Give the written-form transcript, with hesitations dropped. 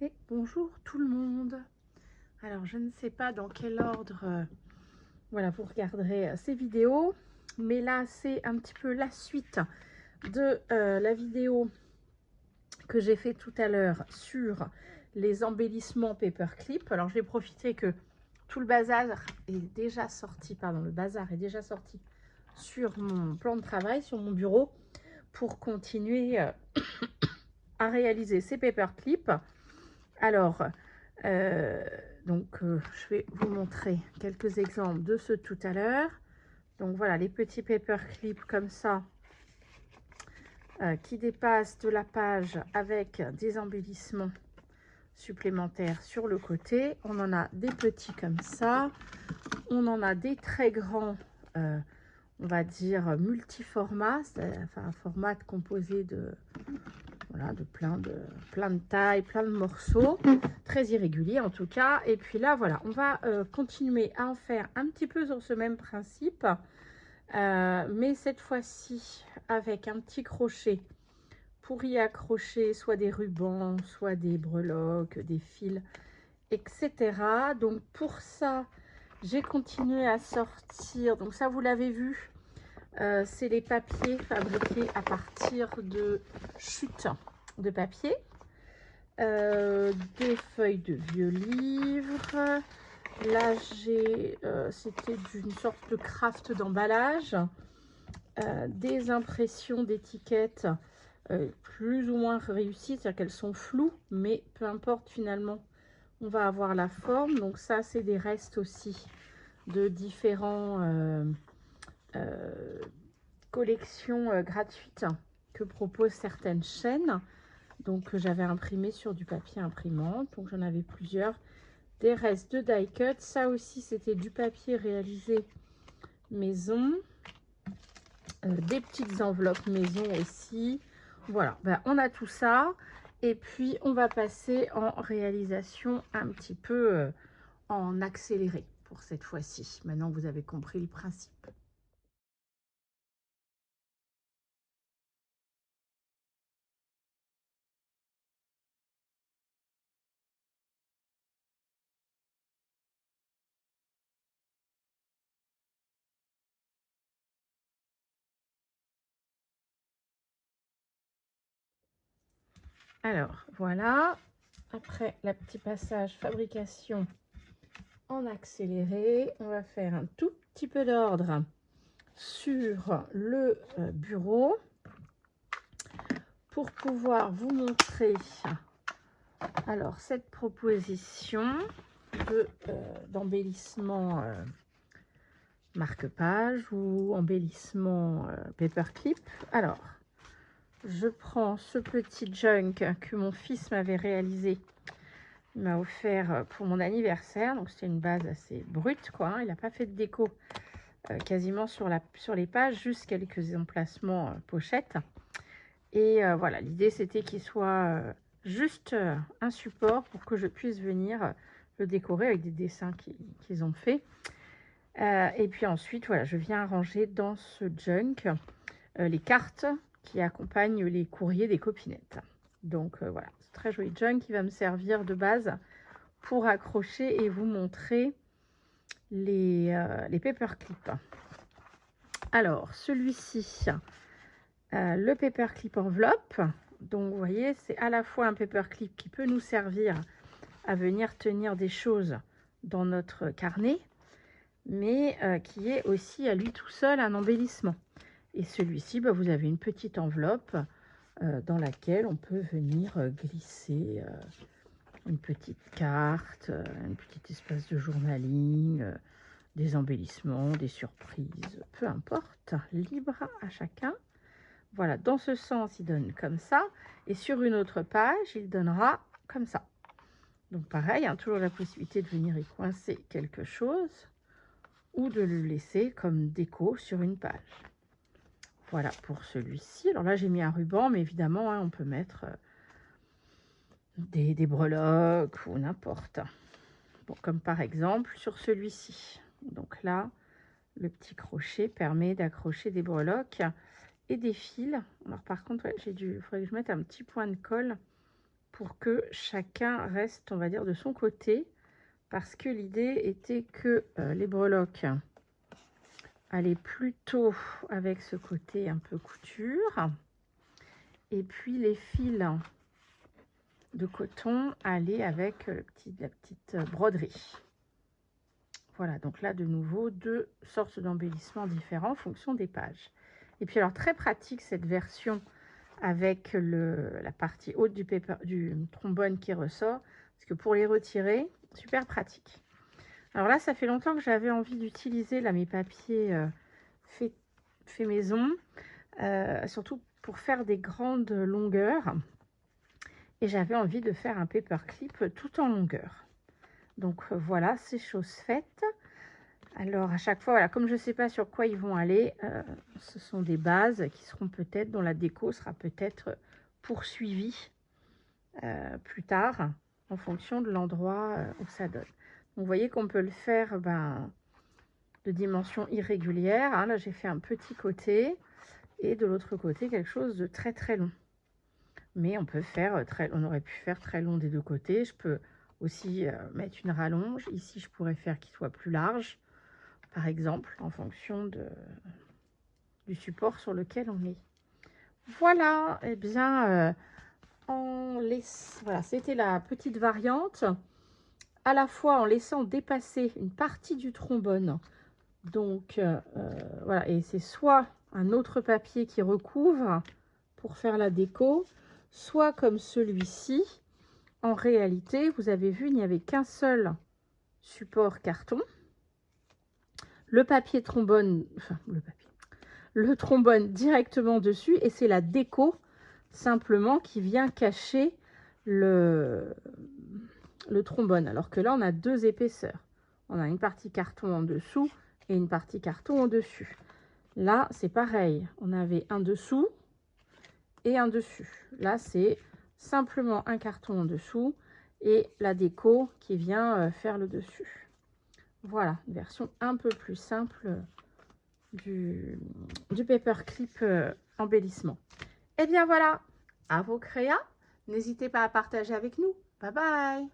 Et bonjour tout le monde. Alors je ne sais pas dans quel ordre voilà, vous regarderez ces vidéos, mais là c'est un petit peu la suite de la vidéo que j'ai fait tout à l'heure sur les embellissements paperclip. Alors j'ai profité que tout le bazar est déjà sorti, le bazar est déjà sorti sur mon plan de travail, sur mon bureau, pour continuer à réaliser ces paperclips. Alors, je vais vous montrer quelques exemples de ce tout à l'heure. Donc voilà, les petits paperclips comme ça qui dépassent de la page avec des embellissements supplémentaires sur le côté. On en a des petits comme ça. On en a des très grands, on va dire multiformat, enfin un format composé de voilà, de plein de tailles, plein de morceaux, très irréguliers en tout cas. Et puis là, voilà, on va continuer à en faire un petit peu sur ce même principe, mais cette fois-ci avec un petit crochet pour y accrocher soit des rubans, soit des breloques, des fils, etc. Donc pour ça, j'ai continué à sortir, donc ça vous l'avez vu, c'est les papiers fabriqués à partir de chutes de papier, des feuilles de vieux livres. Là c'était d'une sorte de craft d'emballage, des impressions d'étiquettes plus ou moins réussies, c'est-à-dire qu'elles sont floues, mais peu importe, finalement on va avoir la forme. Donc ça c'est des restes aussi de différents collections gratuites que proposent certaines chaînes. Donc j'avais imprimé sur du papier imprimante, donc j'en avais plusieurs. Des restes de die cut, ça aussi c'était du papier réalisé maison. Des petites enveloppes maison aussi. Voilà, ben, on a tout ça. Et puis on va passer en réalisation un petit peu en accéléré pour cette fois-ci. Maintenant vous avez compris le principe. Alors voilà, après la petit passage fabrication en accéléré, on va faire un tout petit peu d'ordre sur le bureau pour pouvoir vous montrer alors cette proposition d'embellissement marque-page ou embellissement paperclip. Alors je prends ce petit junk que mon fils m'avait réalisé, il m'a offert pour mon anniversaire, donc c'était une base assez brute quoi, hein. Il n'a pas fait de déco quasiment sur les pages, juste quelques emplacements pochettes. Et voilà, l'idée c'était qu'il soit juste un support pour que je puisse venir le décorer avec des dessins qu'ils ont fait. Et puis ensuite, voilà, je viens ranger dans ce junk les cartes qui accompagnent les courriers des copinettes. Donc voilà, c'est très joli junk qui va me servir de base pour accrocher et vous montrer les paperclips. Alors, celui-ci, le paperclip enveloppe. Donc, vous voyez, c'est à la fois un paperclip qui peut nous servir à venir tenir des choses dans notre carnet, mais qui est aussi à lui tout seul un embellissement. Et celui-ci, bah, vous avez une petite enveloppe dans laquelle on peut venir glisser une petite carte, une petite espace de journaling, des embellissements, des surprises, peu importe, libre à chacun. Voilà, dans ce sens, il donne comme ça, et sur une autre page, il donnera comme ça. Donc pareil, hein, toujours la possibilité de venir y coincer quelque chose ou de le laisser comme déco sur une page. Voilà pour celui-ci. Alors là, j'ai mis un ruban, mais évidemment, hein, on peut mettre des breloques ou n'importe. Bon, comme par exemple sur celui-ci. Donc là, le petit crochet permet d'accrocher des breloques et des fils. Alors par contre, ouais, il faudrait que je mette un petit point de colle pour que chacun reste, on va dire, de son côté, parce que l'idée était que les breloques allaient plutôt avec ce côté un peu couture, et puis les fils de coton allaient avec la petite broderie. Voilà, donc là, de nouveau, deux sortes d'embellissements différents en fonction des pages. Et puis alors, très pratique cette version avec la partie haute du trombone qui ressort, parce que pour les retirer, super pratique. Alors là, ça fait longtemps que j'avais envie d'utiliser mes papiers fait maison, surtout pour faire des grandes longueurs. Et j'avais envie de faire un paperclip tout en longueur. Donc voilà, c'est chose faite. Alors à chaque fois, voilà, comme je ne sais pas sur quoi ils vont aller, ce sont des bases qui seront peut-être, dont la déco sera peut-être poursuivie plus tard, en fonction de l'endroit où ça donne. Donc vous voyez qu'on peut le faire de dimension irrégulière. Hein. Là, j'ai fait un petit côté et de l'autre côté, quelque chose de très très long. Mais on peut faire on aurait pu faire très long des deux côtés. Je peux aussi mettre une rallonge. Ici, je pourrais faire qu'il soit plus large, par exemple, en fonction du support sur lequel on est. Voilà, et bien, voilà, c'était la petite variante, à la fois en laissant dépasser une partie du trombone. Donc, voilà, et c'est soit un autre papier qui recouvre pour faire la déco, soit comme celui-ci. En réalité, vous avez vu, il n'y avait qu'un seul support carton. Le papier trombone, enfin le trombone directement dessus, et c'est la déco simplement qui vient cacher le trombone. Alors que là, on a deux épaisseurs. On a une partie carton en dessous et une partie carton au dessus. Là, c'est pareil. On avait un dessous et un dessus. Là, c'est simplement un carton en dessous et la déco qui vient faire le dessus. Voilà, une version un peu plus simple du paperclip embellissement. Et bien voilà, à vos créas. N'hésitez pas à partager avec nous. Bye bye!